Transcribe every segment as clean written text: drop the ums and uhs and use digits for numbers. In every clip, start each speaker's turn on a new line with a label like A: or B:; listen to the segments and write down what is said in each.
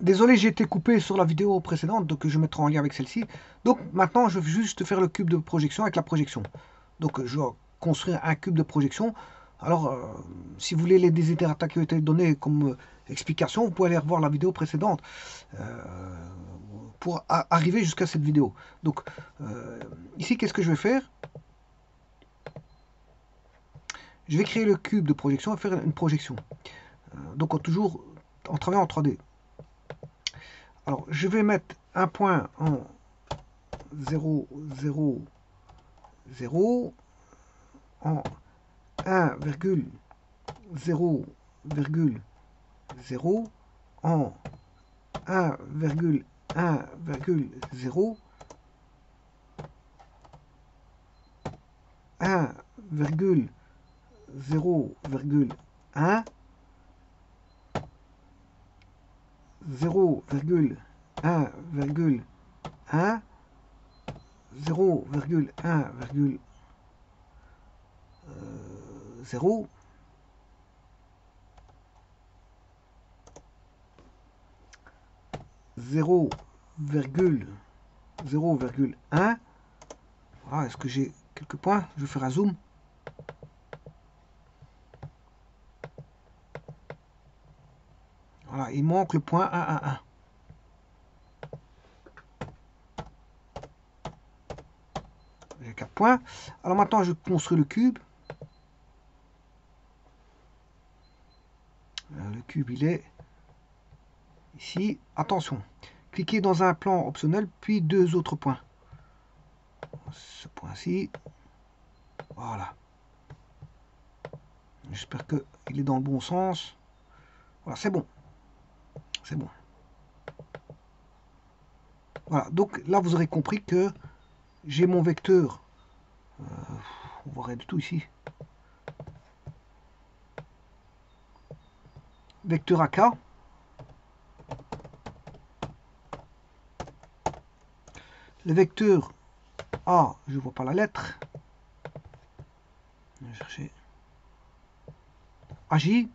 A: Désolé, j'ai été coupé sur la vidéo précédente, donc je mettrai en lien avec celle-ci. Donc maintenant, je vais juste faire le cube de projection avec la projection. Donc je vais construire un cube de projection. Alors, si vous voulez les désiderata qui ont été donnés comme explication, vous pouvez aller revoir la vidéo précédente pour arriver jusqu'à cette vidéo. Donc ici, qu'est-ce que je vais faire? Je vais créer le cube de projection et faire une projection. Donc toujours en travaillant en 3D. Alors, je vais mettre un point en 0, 0, 0, en 1,0,0, en 1,1,0, 1,0,1, 0,1,1, 0,1,0, 0,1. Voilà, est-ce que j'ai quelques points? Je vais faire un zoom. Voilà, il manque le point 1, 1, 1. J'ai 4 points. Alors maintenant, je construis le cube. Le cube, il est ici. Attention, cliquez dans un plan optionnel, puis deux autres points. Ce point-ci. Voilà. J'espère qu'il est dans le bon sens. Voilà, c'est bon. C'est bon. Voilà, donc là, vous aurez compris que j'ai mon vecteur. On voit rien du tout ici. Vecteur AK. Le vecteur A, je ne vois pas la lettre. Je vais chercher. AJ.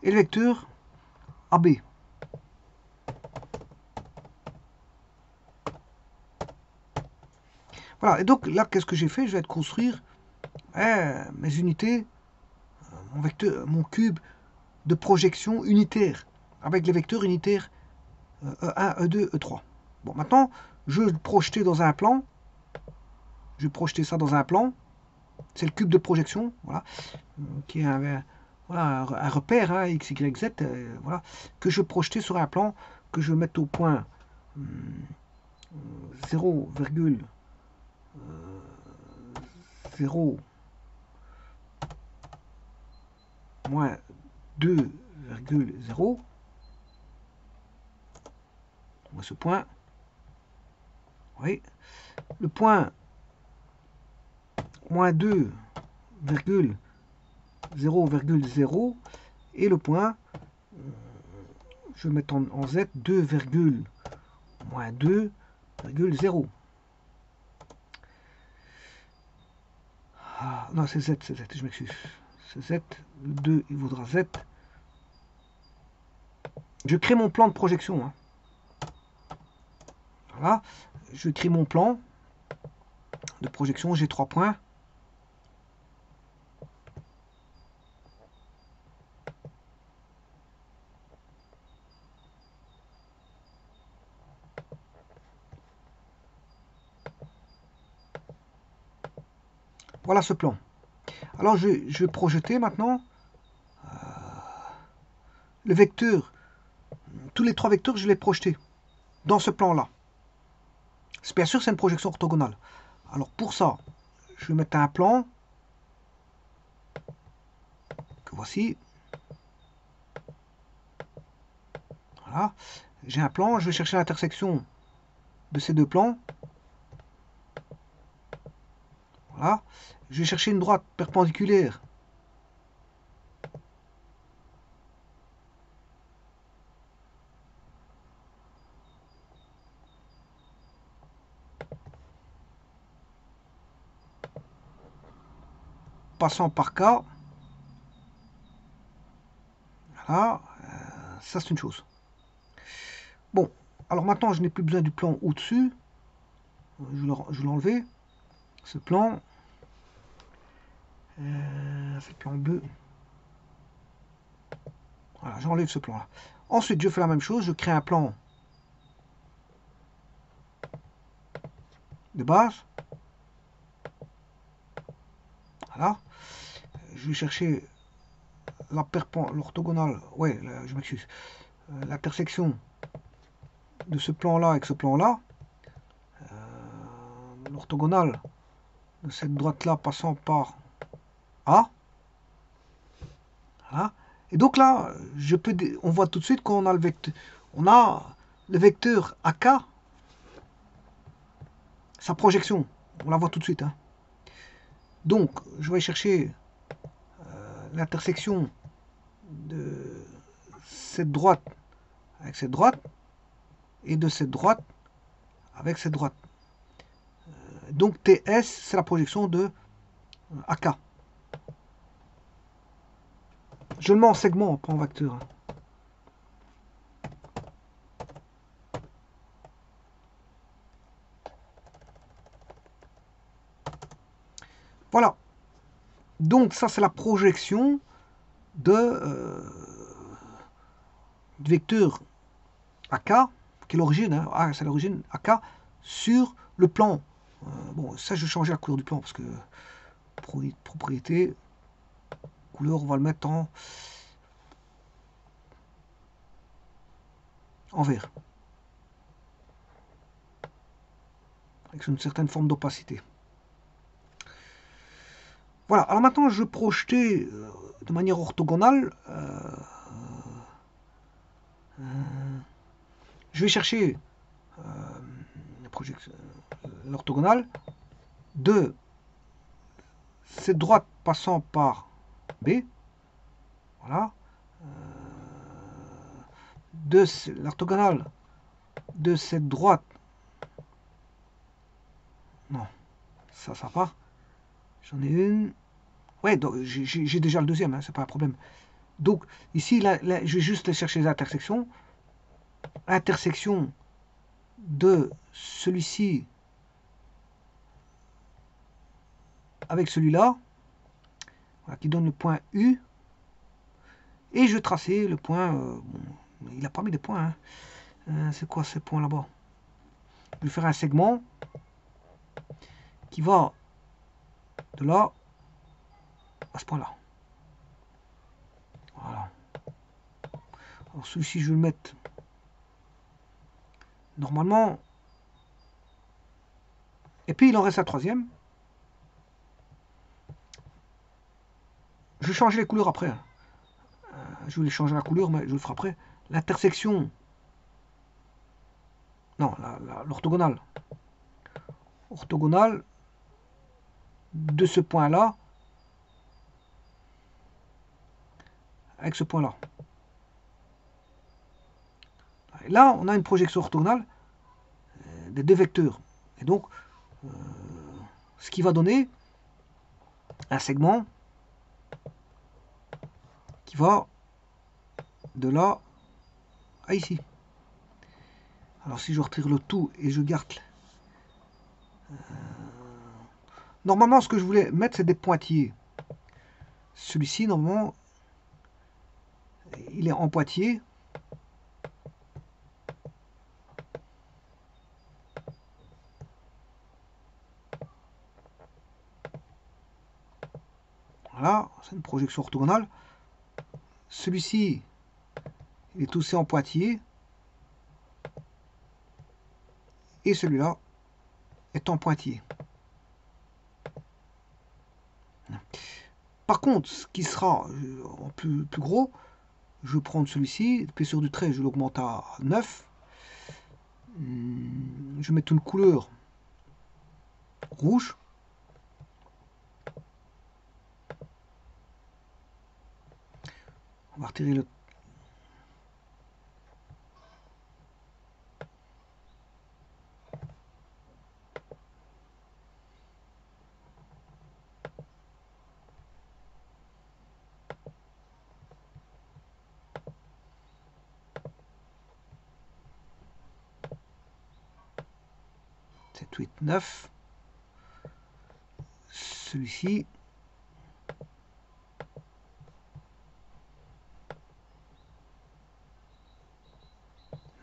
A: Et le vecteur AB. Voilà, et donc là, qu'est-ce que j'ai fait? Je vais construire mes unités, mon vecteur, mon cube de projection unitaire, avec les vecteurs unitaires E1, E2, E3. Bon, maintenant, je vais le projeter dans un plan. Je vais projeter ça dans un plan. C'est le cube de projection, voilà, qui est voilà, un repère, hein, X, Y, Z, voilà, que je vais projeter sur un plan, que je vais mettre au point 0,0 moins 2,0. On voit ce point. Oui. Le point moins 2,0,0 et le point, je vais mettre en Z, 2, moins 2,0. Ah, non, c'est Z, je m'excuse. C'est Z, le 2, il vaudra Z. Je crée mon plan de projection. Hein. Voilà, je crée mon plan de projection, j'ai 3 points. Voilà ce plan. Alors je vais projeter maintenant le vecteur. Tous les 3 vecteurs, je vais les projeter dans ce plan-là. Bien sûr, c'est une projection orthogonale. Alors pour ça, je vais mettre un plan que voici. Voilà. J'ai un plan, je vais chercher l'intersection de ces deux plans. Voilà. Je vais chercher une droite perpendiculaire. Passant par K. Voilà. Ça, c'est une chose. Bon. Alors maintenant, je n'ai plus besoin du plan au-dessus. Je vais l'enlever. Ce plan. C'est le plan bleu. Voilà, j'enlève ce plan-là. Ensuite, je fais la même chose. Je crée un plan de base. Voilà. Je vais chercher l'orthogonale. Ouais, je m'excuse. L'intersection de ce plan-là avec ce plan-là. L'orthogonale de cette droite-là passant par A. Voilà. Et donc là, on voit tout de suite qu'on a le vecteur AK, sa projection. On la voit tout de suite. Hein. Donc, je vais chercher l'intersection de cette droite avec cette droite et de cette droite avec cette droite. Donc TS, c'est la projection de AK. Je le mets en segment, pas en vecteur. Voilà. Donc ça, c'est la projection du vecteur AK, qui est l'origine, hein, c'est l'origine AK, sur le plan. Bon, ça, je vais changer la couleur du plan, parce que propriété, couleur, on va le mettre en vert. Avec une certaine forme d'opacité. Voilà, alors maintenant je vais projeter de manière orthogonale. Je vais chercher l'orthogonale de cette droite passant par B. Voilà. De l'orthogonale de cette droite. Non, ça va pas. J'en ai une. Ouais, j'ai déjà le deuxième, hein, c'est pas un problème. Donc, ici, là, je vais juste chercher les intersections. Intersection de celui-ci avec celui-là, voilà, qui donne le point U. Et je vais tracer le point. Bon, il n'a pas mis des points. Hein. C'est quoi ces points là-bas? Je vais faire un segment qui va de là à ce point-là. Voilà. Alors celui-ci, je vais le mettre normalement. Et puis il en reste un troisième. Je vais changer les couleurs après. Je vais changer la couleur, mais je le ferai après. L'intersection. Non, l'orthogonale. Orthogonale de ce point-là avec ce point-là. Là, on a une projection orthogonale des deux vecteurs. Et donc, ce qui va donner un segment qui va de là à ici. Alors si je retire le tout et je garde... Normalement, ce que je voulais mettre, c'est des pointillés. Celui-ci, normalement, il est en pointillé. Voilà, c'est une projection orthogonale. Celui-ci, il est aussi en pointillé. Et celui-là est en pointillé. Par contre, ce qui sera en plus gros, je vais prendre celui-ci, l'épaisseur du trait, je l'augmente à 9. Je vais mettre une couleur rouge. On va retirer le... Sept, 8, 9. Celui-ci.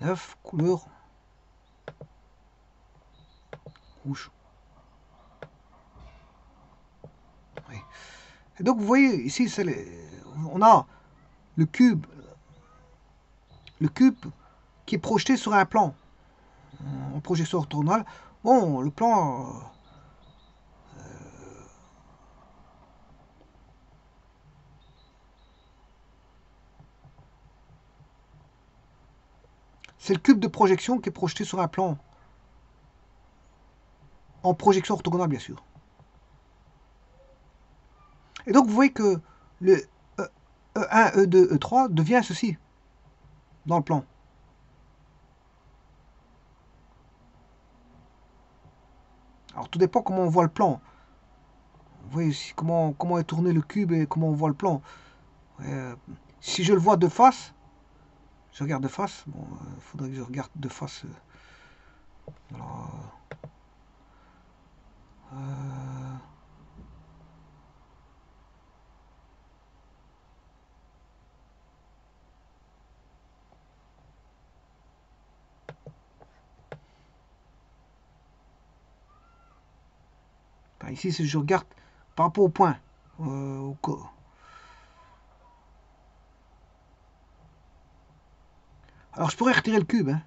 A: 9, couleur rouge. Oui. Et donc vous voyez ici, on a le cube qui est projeté sur un plan en projection orthogonale. Bon, le plan c'est le cube de projection qui est projeté sur un plan en projection orthogonale, bien sûr. Et donc vous voyez que le E1, E2, E3 devient ceci dans le plan. Alors tout dépend comment on voit le plan. Vous voyez ici comment est tourné le cube et comment on voit le plan. Si je le vois de face, je regarde de face. Bon, il faudrait que je regarde de face. Alors, ici, si je regarde par rapport au point, alors je pourrais retirer le cube hein,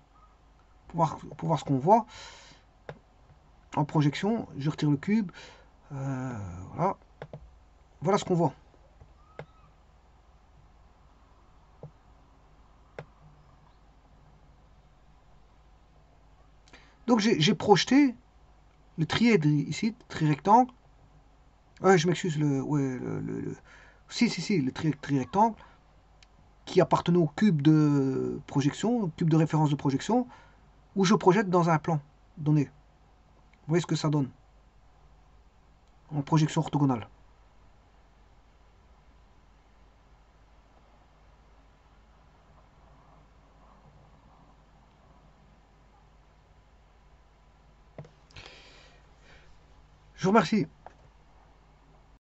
A: pour voir ce qu'on voit. En projection, je retire le cube. Voilà. Voilà ce qu'on voit. Donc j'ai projeté le trièdre ici, tri-rectangle. Je m'excuse, si, le tri-rectangle qui appartenait au cube de projection, cube de référence de projection, où je projette dans un plan donné. Vous voyez ce que ça donne en projection orthogonale. Je vous remercie.